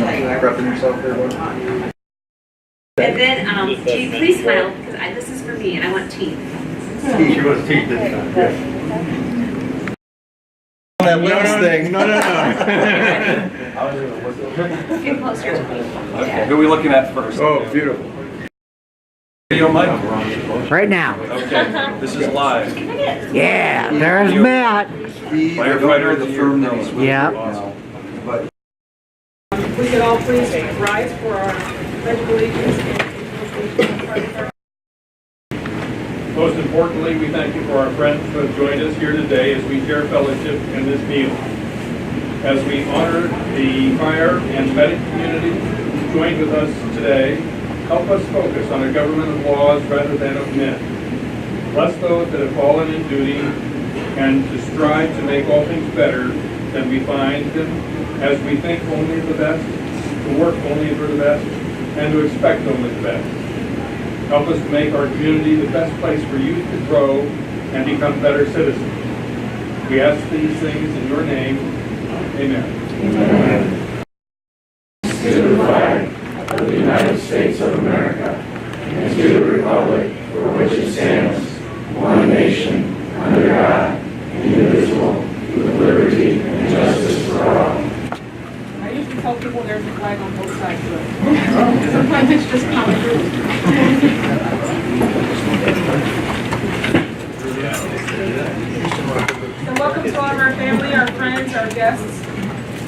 Prepping yourself there, bud? And then, Gee, please smile, because this is for me, and I want teeth. She wants teeth this time. Yeah. That last thing. No. Get closer to me. Okay, who are we looking at first? Oh, beautiful. Video mic? Right now. Okay, this is live. Yeah, there's Matt. Firefighter, the firm name is Yeah. We could all please rise for our pledge of allegiance. Most importantly, we thank you for our friends who have joined us here today as we share fellowship in this meal. As we honor the fire and medic community who joined with us today, help us focus on a government of laws rather than of men. Bless those that have fallen in duty and to strive to make all things better than we find them, as we think only of the best, to work only for the best, and to expect only the best. Help us to make our community the best place for youth to grow and become better citizens. We ask these things in your name. Amen. Amen. To the flag of the United States of America and to the republic for which it stands, one nation, under God, indivisible, with liberty and justice for all. I usually tell people there's a flag on both sides of it. Sometimes it's just common rules. So welcome to all of our family, our friends, our guests,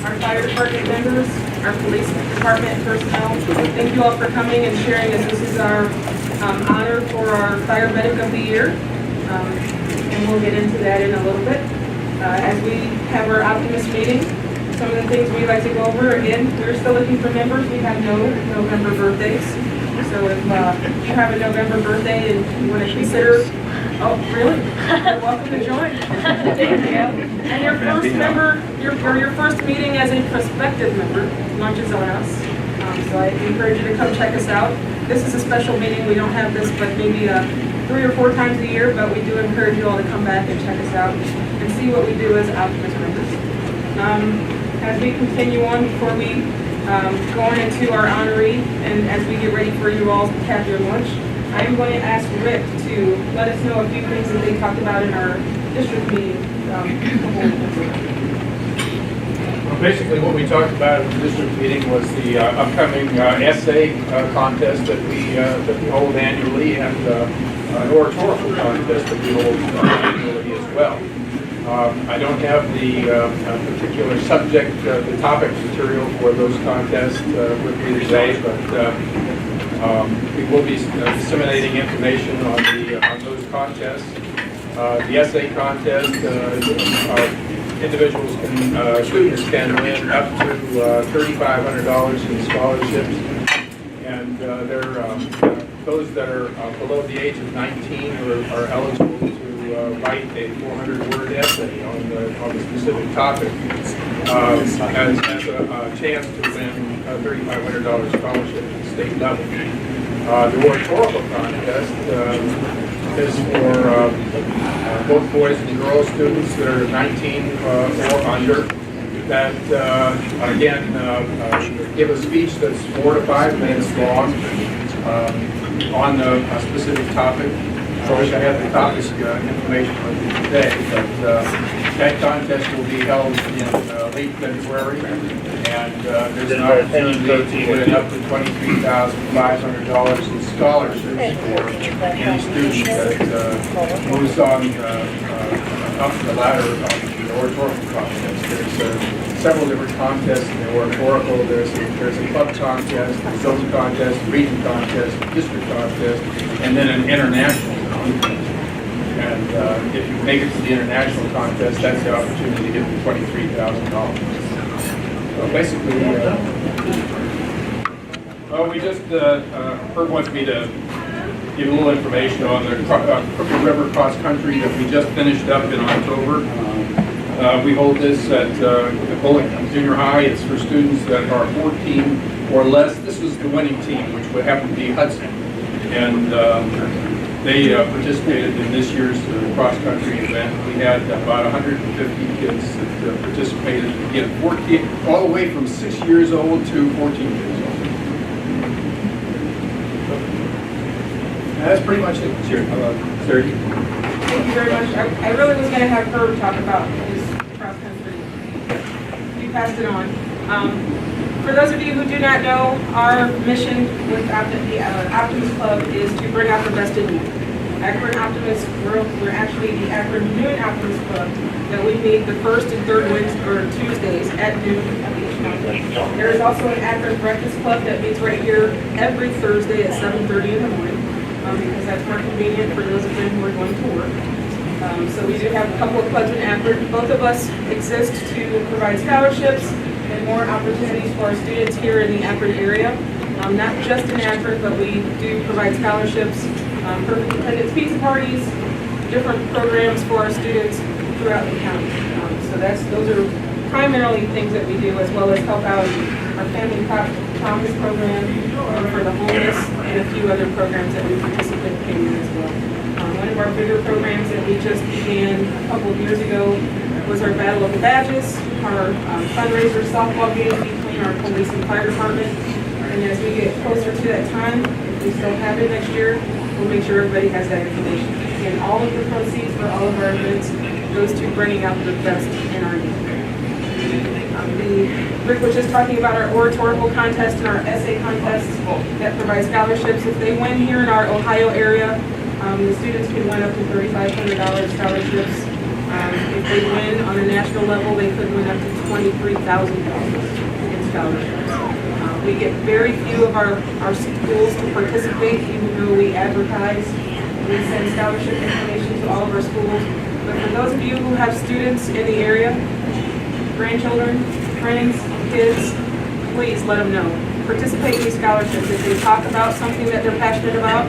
our fire department members, our police department personnel. Thank you all for coming and sharing, as this is our honor for our Fire Medic of the Year. And we'll get into that in a little bit. As we have our Optimist meeting, some of the things we like to go over, again, we're still looking for members. We have no November birthdays. So if you have a November birthday and you want to consider, oh, really? You're welcome to join. And your first member, your first meeting as a prospective member launches on us. So I encourage you to come check us out. This is a special meeting. We don't have this but maybe 3 or 4 times a year, but we do encourage you all to come back and check us out and see what we do as Optimist members. As we continue on, before we go on into our honoree, and as we get ready for you all to have your lunch, I am going to ask Rick to let us know a few things that they talked about in our district meeting. Well, basically, what we talked about at the district meeting was the upcoming essay contest that we hold annually, and an oratorical contest that we hold annually as well. I don't have the particular subject, the topic material for those contests with me today, but we will be disseminating information on those contests. The essay contest, individuals students can win up to $3,500 in scholarships, and those that are below the age of 19 are eligible to write a 400-word essay on the specific topic as a chance to win a $3,500 scholarship at the state level. The oratorical contest is for both boys and girls students that are 19 or under that, again, give a speech that's 4 to 5 minutes long on a specific topic. I wish I had the topic information with you today, but that contest will be held in late February, and there's an opportunity to win up to $23,500 in scholarships for any student that moves on up the ladder of the oratorical contest. There's several different contests in the oratorical. There's a club contest, a zone contest, region contest, district contest, and then an international contest. And if you make it to the international contest, that's the opportunity to get the $23,000. So basically, we just, Herb wants me to give a little information on the Crooked River Cross Country that we just finished up in October. We hold this at the Bullock Junior High. It's for students that are 14 or less. This was the winning team, which would happen to be Hudson. And They participated in this year's cross-country event. We had about 150 kids that participated. Again, all the way from 6 years old to 14 years old. That's pretty much it. Sure. Sergey? Thank you very much. I really was going to have Herb talk about his cross-country. You passed it on. For those of you who do not know, our mission with the Optimist Club is to bring out the best in you. Akron Optimist, we're actually the Akron Noon Optimist Club that we meet the first and third Tuesdays at noon each month. There is also an Akron Breakfast Club that meets right here every Thursday at 7:30 in the morning because that's more convenient for those of them who are going to work. So we do have a couple of clubs in Akron. Both of us exist to provide scholarships and more opportunities for our students here in the Akron area. Not just in Akron, but we do provide scholarships, perfect attendance pizza parties, different programs for our students throughout the county. So those are primarily things that we do, as well as help out our Family Promise program for the homeless and a few other programs that we participate in as well. One of our bigger programs that we just began a couple of years ago was our Battle of the Badges, our fundraiser softball game between our police and fire department. And as we get closer to that time, if we still have it next year, we'll make sure everybody has that information. And all of the proceeds for all of our events goes to bringing out the best in our youth. Rick was just talking about our oratorical contest and our essay contest that provides scholarships. If they win here in our Ohio area, the students can win up to $3,500 scholarships. If they win on a national level, they could win up to $23,000 in scholarships. We get very few of our schools to participate, even though we advertise. We send scholarship information to all of our schools. But for those of you who have students in the area, grandchildren, friends, kids, please let them know. Participate in these scholarships. If they talk about something that they're passionate about,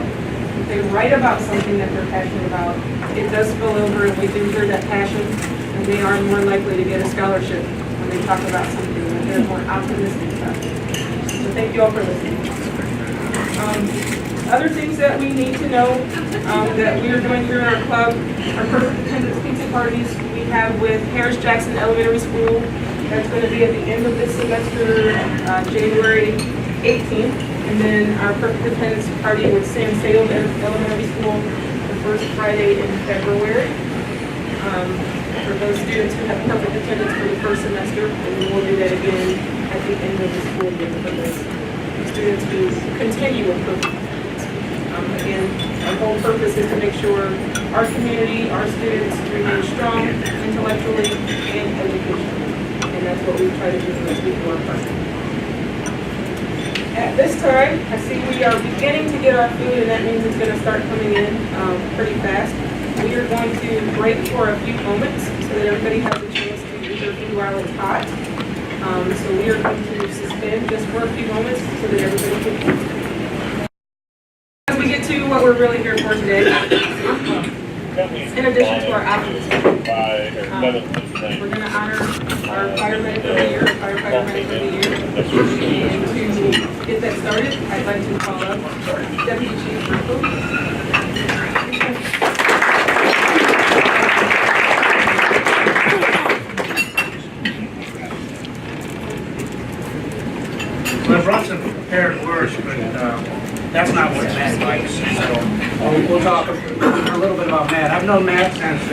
if they write about something that they're passionate about, it does spill over and we do hear that passion, and they are more likely to get a scholarship when they talk about something that they're more optimistic about. So thank you all for listening. Other things that we need to know that we are doing here in our club are perfect attendance pizza parties we have with Harris-Jackson Elementary School. That's going to be at the end of this semester, January 18th. And then our perfect attendance party with Sam Salem Elementary School the first Friday in February. For those students who have perfect attendance for the first semester, and then we'll do that again at the end of the school year for those students who continue with perfect attendance. Again, our whole purpose is to make sure our community, our students remain strong intellectually and educationally. And that's what we try to do as we do our part. At this time, I see we are beginning to get our food, and that means it's going to start coming in pretty fast. We are going to break for a few moments so that everybody has a chance to eat their food while it's hot. So we are going to suspend just for a few moments so that everybody can eat. As we get to what we're really here for today, in addition to our optimism, we're going to honor our fire medic of the year, firefighter medic of the year. And to get that started, I'd like to call up Deputy Chief Rickle. Well, I brought some prepared words, but that's not what Matt likes. So we'll talk a little bit about Matt. I've known Matt since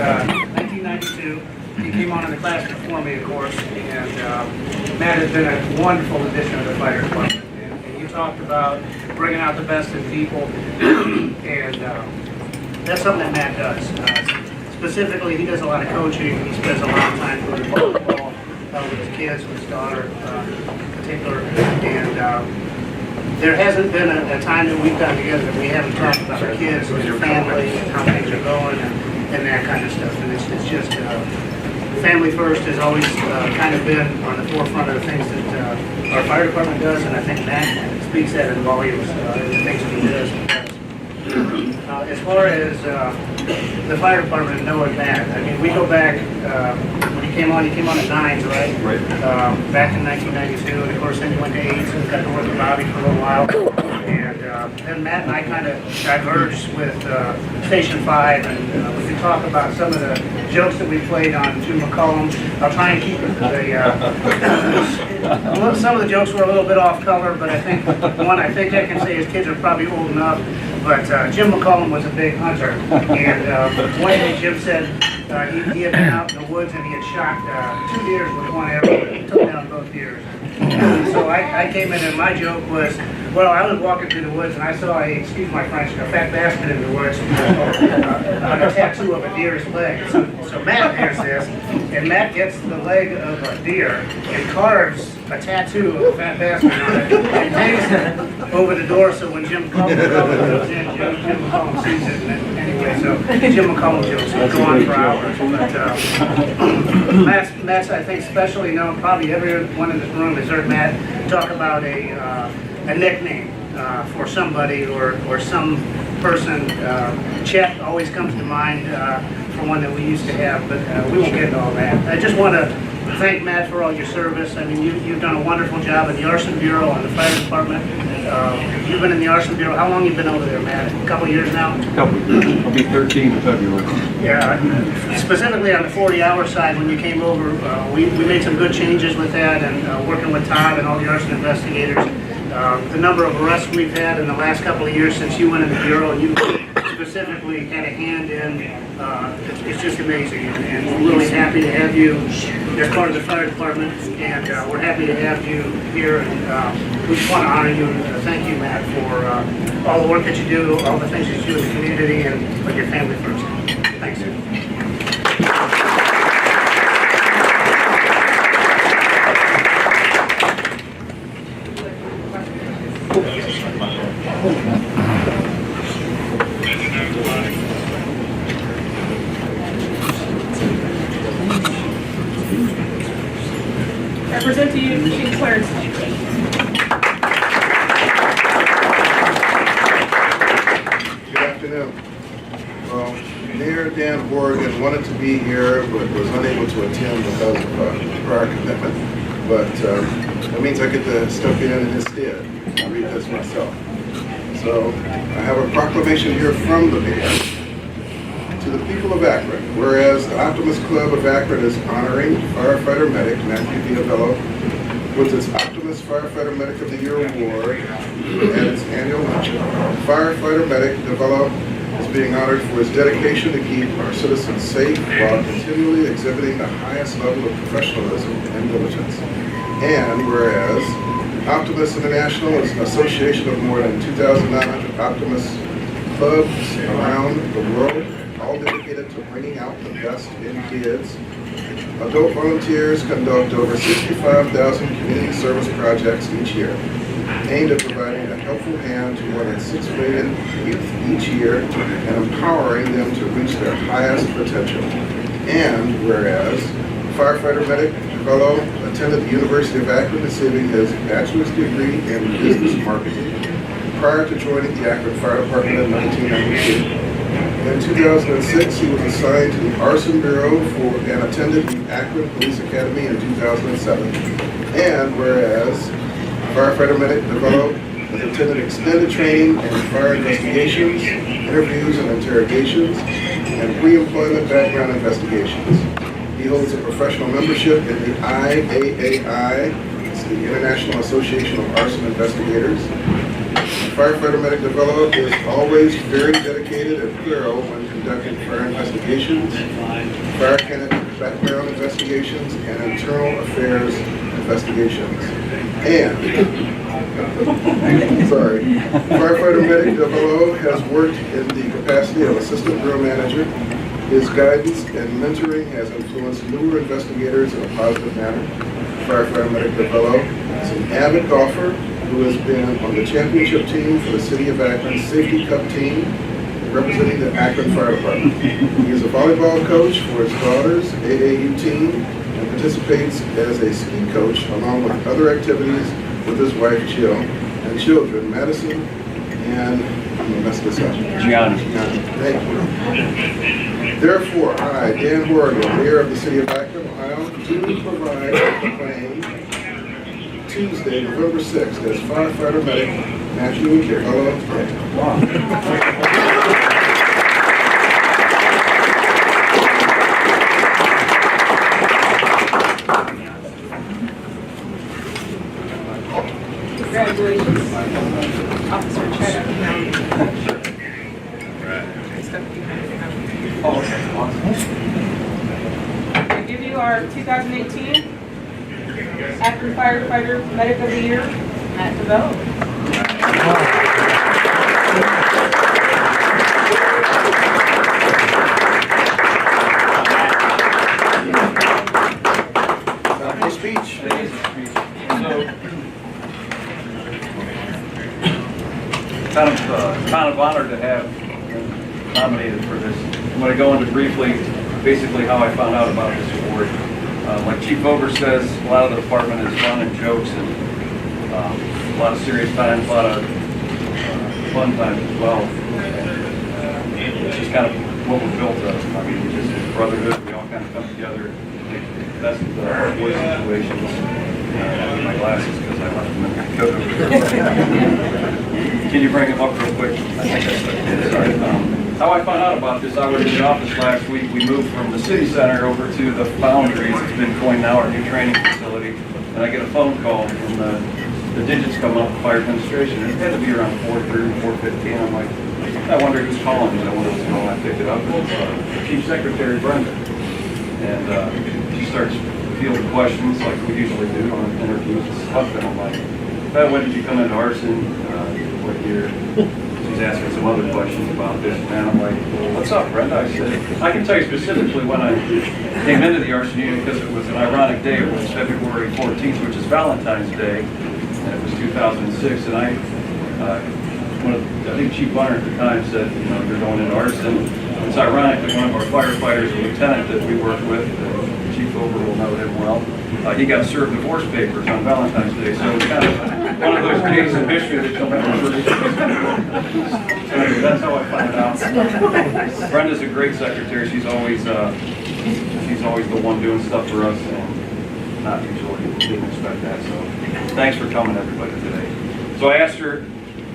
1992. He came on in the class before me, of course, and Matt has been a wonderful addition to the fire department. And you talked about bringing out the best in people, and that's something that Matt does. Specifically, he does a lot of coaching. He spends a lot of time doing volleyball with his kids, with his daughter in particular, and there hasn't been a time that we've gotten together that we haven't talked about our kids and their family and how things are going and that kind of stuff. And it's just family first has always kind of been on the forefront of the things that our fire department does, and I think Matt speaks that in volumes in the things that he does. As far as the fire department and knowing Matt, I mean, we go back, when he came on at 9s, right? Right. Back in 1992, and of course then he went to 8s and got to work with Bobby for a little while. And then Matt and I kind of diverged with Station 5, and we could talk about some of the jokes that we played on Jim McCollum. I'll try and keep some of the jokes were a little bit off color, but I think one I can say his kids are probably old enough. But Jim McCollum was a big hunter, and one day Jim said he had been out in the woods and he had shot 2 deers with one arrow. He took down both deers. So I came in and my joke was, well, I was walking through the woods and I saw excuse my French, a fat bastard in the woods on a tattoo of a deer's leg. So Matt hears this, and Matt gets the leg of a deer and carves a tattoo of a fat bastard on it and hangs it over the door so when Jim McCollum goes in, Jim McCollum sees it. And anyway, so Jim McCollum jokes will go on for hours. But Matt's, I think, especially known, probably everyone in this room has heard Matt talk about a nickname for somebody or some person. Chet always comes to mind for one that we used to have, but we won't get into all that. I just want to thank Matt for all your service. I mean, you've done a wonderful job in the Arson Bureau and the Fire Department. You've been in the Arson Bureau. How long have you been over there, Matt? A couple years now? I'll be 13 in February. Yeah, specifically on the 40-hour side, when you came over, we made some good changes with that, and working with Todd and all the arson investigators. The number of arrests we've had in the last couple of years since you went in the Bureau, and you specifically had a hand in, it's just amazing. And we're really happy to have you as part of the Fire Department, and we're happy to have you here. And we just want to honor you and thank you, Matt, for all the work that you do, all the things that you do in the community, and put your family first. Thanks. I present to you Chief Clarence. Good afternoon. Well, Mayor Dan Horgan wanted to be here but was unable to attend because of a prior commitment. But that means I get to step in his stead and read this myself. So I have a proclamation here from the Mayor. To the people of Akron, whereas the Optimist Club of Akron is honoring firefighter medic Matthew Diavello with its Optimist Firefighter Medic of the Year award at its annual luncheon. Firefighter medic Diavello is being honored for his dedication to keep our citizens safe while continually exhibiting the highest level of professionalism and diligence. And whereas Optimist International is an association of more than 2,900 Optimist clubs around the world, all dedicated to bringing out the best in kids. Adult volunteers conduct over 65,000 community service projects each year, aimed at providing a helpful hand to more than 6 million youth each year and empowering them to reach their highest potential. And whereas firefighter medic fellow attended the University of Akron receiving his bachelor's degree in business marketing prior to joining the Akron Fire Department in 1992. In 2006, he was assigned to the Arson Bureau and attended the Akron Police Academy in 2007. And whereas firefighter medic Diavello has attended extended training in fire investigations, interviews and interrogations, and pre-employment background investigations. He holds a professional membership in the IAAI, it's the International Association of Arson Investigators. Firefighter medic Diavello is always very dedicated and thorough when conducting fire investigations, fire candidate background investigations, and internal affairs investigations. And, firefighter medic Diavello has worked in the capacity of assistant bureau manager. His guidance and mentoring has influenced newer investigators in a positive manner. Firefighter medic Diavello is an avid golfer who has been on the championship team for the City of Akron Safety Cup team, representing the Akron Fire Department. He is a volleyball coach for his daughter's AAU team and participates as a ski coach along with other activities with his wife Jill and children, Madison and, I'm going to mess this up. Gianni. Thank you. Therefore, I, Dan Horgan, Mayor of the City of Akron, Ohio, do provide a claim Tuesday, November 6th, as firefighter medic Matthew Carollo. Congratulations. Officer Chad. I give you our 2018 Active Firefighter Medic of the Year, Matt DeVoe. Your speech. Kind of honored to have been nominated for this. I'm going to go into briefly, basically how I found out about this award. Like Chief Ober says, a lot of the department is fun and jokes and a lot of serious times, a lot of fun times as well. It's just kind of what we're built of. I mean, we just brotherhood. We all kind of come together. That's the worst situations. I need my glasses because I left them in the coat over there. Can you bring them up real quick? Sorry. How I found out about this, I was in the office last week. We moved from the city center over to the Foundries. It's been coined now our new training facility. And I get a phone call from the digits come up, fire administration. It had to be around 4:30, 4:15. I'm like, I wonder who's calling. And I wonder who's calling. I picked it up. It's Chief Secretary Brenda. And she starts fielding questions like we usually do on interviews and stuff. And I'm like, when did you come into arson? What year? She's asking some other questions about this, and I'm like, what's up, Brenda? I said, I can tell you specifically when I came into the arson unit because it was an ironic day. It was February 14th, which is Valentine's Day, and it was 2006, and I think Chief Bunner at the time said, you know, you're going into arson. It's ironic that one of our firefighters, a lieutenant that we worked with, Chief Ober will know him well, he got served divorce papers on Valentine's Day, so it's kind of one of those days in history that you'll never forget. So that's how I found out. Brenda's a great secretary. She's always the one doing stuff for us, and not usually didn't expect that. So thanks for coming, everybody, today. So I asked her,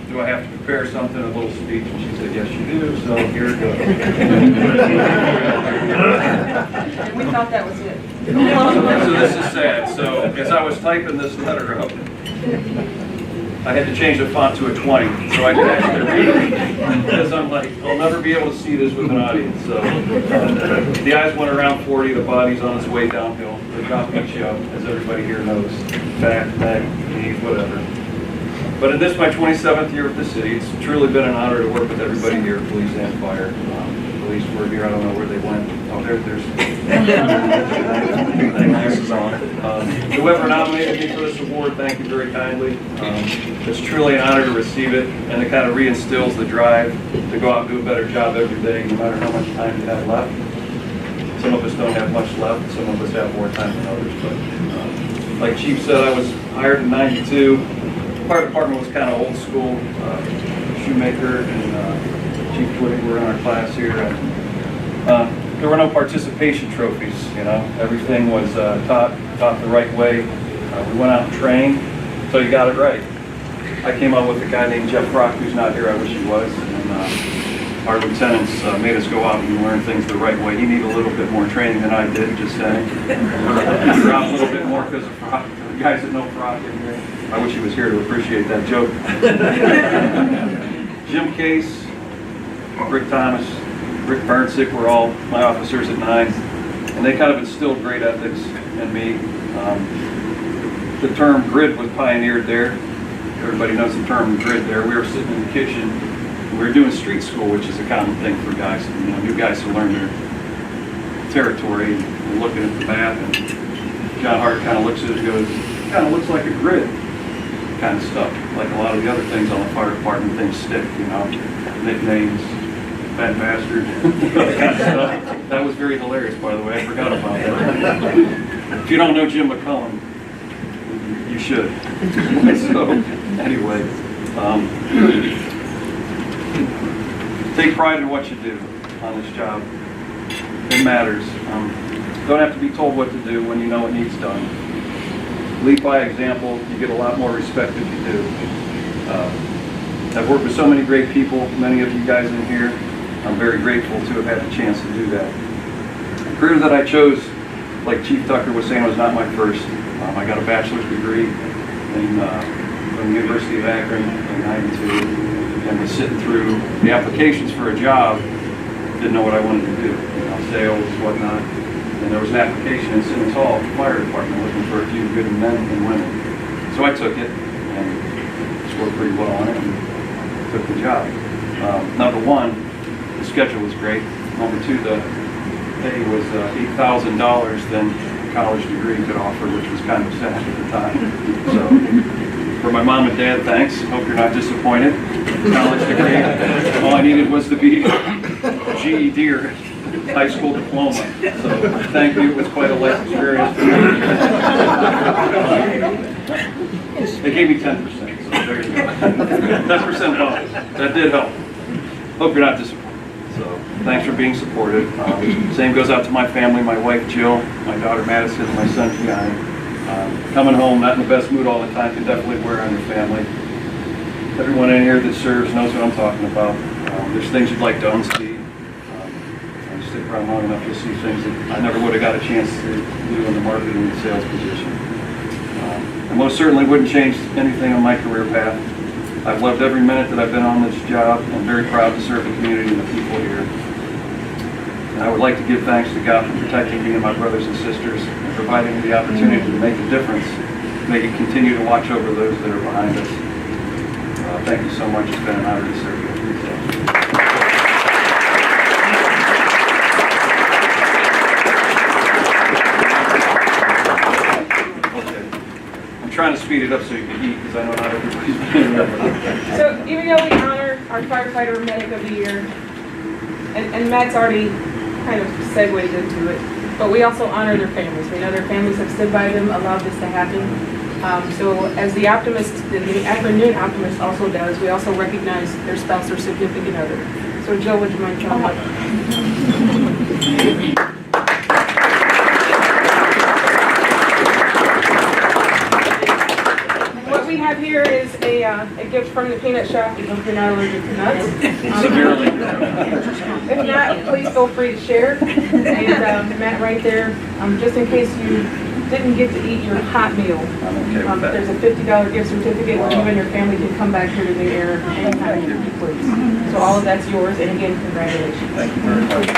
do I have to prepare something, a little speech? And she said, yes, you do. So here it goes. We thought that was it. So this is sad. So as I was typing this letter up, I had to change the font to a 20, so I could actually read it. Because I'm like, I'll never be able to see this with an audience. So the eyes went around 40, the body's on its way downhill. The job beats you up, as everybody here knows. Back, neck, knees, whatever. But in this, my 27th year with the city, it's truly been an honor to work with everybody here, police and fire. Police were here, I don't know where they went. Oh, there's glasses on. Whoever nominated me for this award, thank you very kindly. It's truly an honor to receive it, and it kind of reinstills the drive to go out and do a better job every day, no matter how much time you have left. Some of us don't have much left, some of us have more time than others. But like Chief said, I was hired in '92. The fire department was kind of old school. Shoemaker and Chief Twitty were in our class here. And, there were no participation trophies, you know. Everything was taught the right way. We went out and trained, so you got it right. I came up with a guy named Jeff Brock, who's not here, I wish he was. And our lieutenants made us go out and learn things the right way. He needed a little bit more training than I did, just saying. Drop a little bit more because of Brock. The guys that know Brock in here. I wish he was here to appreciate that joke. Jim Case, Rick Thomas, Rick Burnsick were all my officers at 9, and they kind of instilled great ethics in me. The term grid was pioneered there. Everybody knows the term grid there. We were sitting in the kitchen. We were doing street school, which is a common thing for guys, you know, new guys to learn their territory and looking at the map. And John Hart kind of looks at it and goes, it kind of looks like a grid kind of stuff. Like a lot of the other things on the fire department, things stick, you know, nicknames, fat bastard, that kind of stuff. That was very hilarious, by the way. I forgot about that. If you don't know Jim McCullum, you should. So, anyway, take pride in what you do on this job. It matters. Don't have to be told what to do when you know it needs done. lead by example, you get a lot more respect if you do. I've worked with so many great people, many of you guys in here. I'm very grateful to have had the chance to do that. The career that I chose, like Chief Tucker was saying, was not my first. I got a bachelor's degree from the University of Akron in '92, and was sitting through the applications for a job, didn't know what I wanted to do, sales, whatnot. And there was an application in Simmons Hall Fire Department looking for a few good men and women. So I took it and scored pretty well on it and took the job. Number one, the schedule was great. Number two, the pay was $8,000 than a college degree could offer, which was kind of sad at the time. So for my mom and dad, thanks. Hope you're not disappointed. College degree, all I needed was to be a GED or high school diploma. So thank you, it was quite a life experience for me. They gave me 10%, so there you go. 10% bonus, that did help. Hope you're not disappointed. So thanks for being supportive. Same goes out to my family, my wife Jill, my daughter Madison, and my son Gianni. Coming home, not in the best mood all the time, can definitely wear on your family. Everyone in here that serves knows what I'm talking about. There's things you'd like to unsee. Stick around long enough, you'll see things that I never would have got a chance to do in the marketing and sales position. I most certainly wouldn't change anything on my career path. I've loved every minute that I've been on this job. I'm very proud to serve the community and the people here. And I would like to give thanks to God for protecting me and my brothers and sisters and providing me the opportunity to make a difference, may He continue to watch over those that are behind us. Thank you so much. It's been an honor to serve you. Trying to speed it up so you can eat, because I know not everybody's been there. So even though we honor our firefighter medic of the year, and Matt's already kind of segued into it, but we also honor their families. We know their families have stood by them, allowed this to happen. So as the Optimist, the afternoon Optimist also does, we also recognize their spouse or significant other. So Jill, would you mind coming up? What we have here is a gift from the peanut shop. We hope you're not allergic to nuts. Severely. If not, please feel free to share. And Matt, right there, just in case you didn't get to eat your hot meal, there's a $50 gift certificate where you and your family can come back here to the air anytime you please. So all of that's yours, and again, congratulations. Thank you very much.